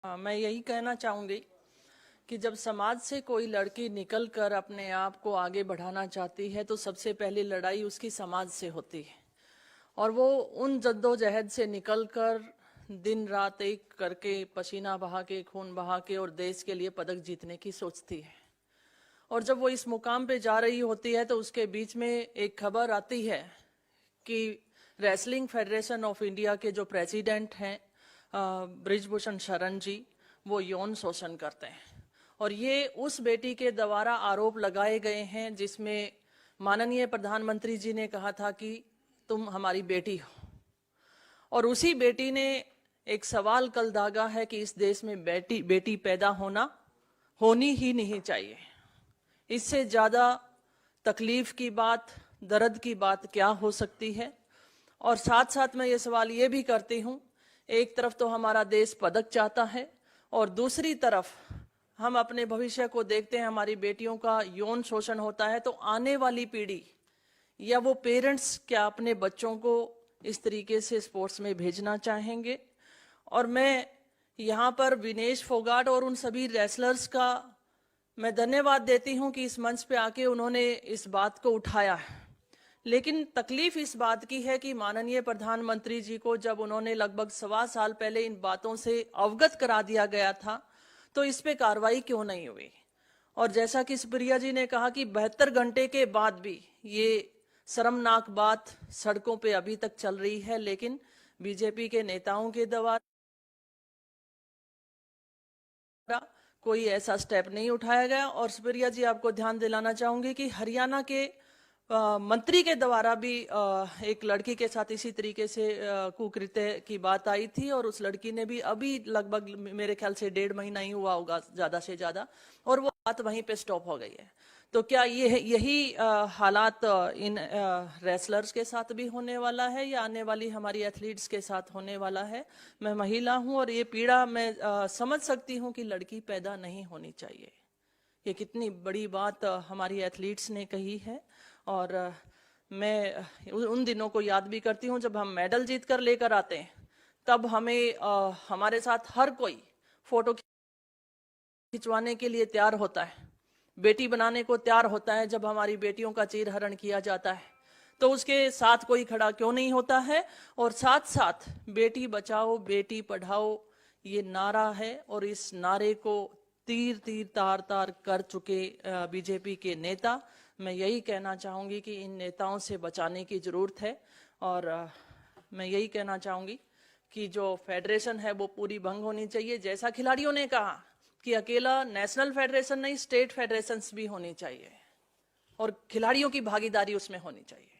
मैं यही कहना चाहूँगी कि जब समाज से कोई लड़की निकलकर अपने आप को आगे बढ़ाना चाहती है तो सबसे पहली लड़ाई उसकी समाज से होती है और वो उन जद्दोजहद से निकलकर दिन रात एक करके पसीना बहा के खून बहा के और देश के लिए पदक जीतने की सोचती है। और जब वो इस मुकाम पे जा रही होती है तो उसके बीच में एक खबर आती है कि रेसलिंग फेडरेशन ऑफ इंडिया के जो प्रेसिडेंट हैं ब्रिजभूषण शरण जी, वो यौन शोषण करते हैं और ये उस बेटी के द्वारा आरोप लगाए गए हैं जिसमें माननीय प्रधानमंत्री जी ने कहा था कि तुम हमारी बेटी हो। और उसी बेटी ने एक सवाल कल दागा है कि इस देश में बेटी पैदा होनी ही नहीं चाहिए। इससे ज़्यादा तकलीफ की बात, दर्द की बात क्या हो सकती है। और साथ साथ मैं ये सवाल ये भी करती हूँ, एक तरफ तो हमारा देश पदक चाहता है और दूसरी तरफ हम अपने भविष्य को देखते हैं, हमारी बेटियों का यौन शोषण होता है, तो आने वाली पीढ़ी या वो पेरेंट्स क्या अपने बच्चों को इस तरीके से स्पोर्ट्स में भेजना चाहेंगे। और मैं यहाँ पर विनेश फोगाट और उन सभी रेसलर्स का मैं धन्यवाद देती हूँ कि इस मंच पे आके उन्होंने इस बात को उठाया है। लेकिन तकलीफ इस बात की है कि माननीय प्रधानमंत्री जी को जब उन्होंने लगभग 1.25 साल पहले इन बातों से अवगत करा दिया गया था तो इस पे कार्रवाई क्यों नहीं हुई। और जैसा कि सुप्रिया जी ने कहा कि 72 घंटे के बाद भी ये शर्मनाक बात सड़कों पे अभी तक चल रही है, लेकिन बीजेपी के नेताओं के द्वारा कोई ऐसा स्टेप नहीं उठाया गया। और सुप्रिया जी, आपको ध्यान दिलाना चाहूंगी कि हरियाणा के मंत्री के द्वारा भी एक लड़की के साथ इसी तरीके से कुकृत्य की बात आई थी और उस लड़की ने भी अभी लगभग मेरे ख्याल से 1.5 महीना ही हुआ होगा ज़्यादा से ज़्यादा, और वो बात वहीं पे स्टॉप हो गई है। तो क्या यही हालात इन रेसलर्स के साथ भी होने वाला है या आने वाली हमारी एथलीट्स के साथ होने वाला है। मैं महिला हूं और ये पीड़ा मैं समझ सकती हूं कि लड़की पैदा नहीं होनी चाहिए। ये कितनी बड़ी बात हमारी एथलीट्स ने कही है। और मैं उन दिनों को याद भी करती हूँ जब हम मेडल जीत कर लेकर आते हैं, तब हमें हमारे साथ हर कोई फोटो खिंचवाने के लिए तैयार होता है, बेटी बनाने को तैयार होता है। जब हमारी बेटियों का चीरहरण किया जाता है तो उसके साथ कोई खड़ा क्यों नहीं होता है। और साथ साथ बेटी बचाओ बेटी पढ़ाओ ये नारा है और इस नारे को तीर तीर तार तार कर चुके बीजेपी के नेता। मैं यही कहना चाहूँगी कि इन नेताओं से बचाने की ज़रूरत है। और मैं यही कहना चाहूँगी कि जो फेडरेशन है वो पूरी भंग होनी चाहिए। जैसा खिलाड़ियों ने कहा कि अकेला नेशनल फेडरेशन नहीं, स्टेट फेडरेशंस भी होनी चाहिए और खिलाड़ियों की भागीदारी उसमें होनी चाहिए।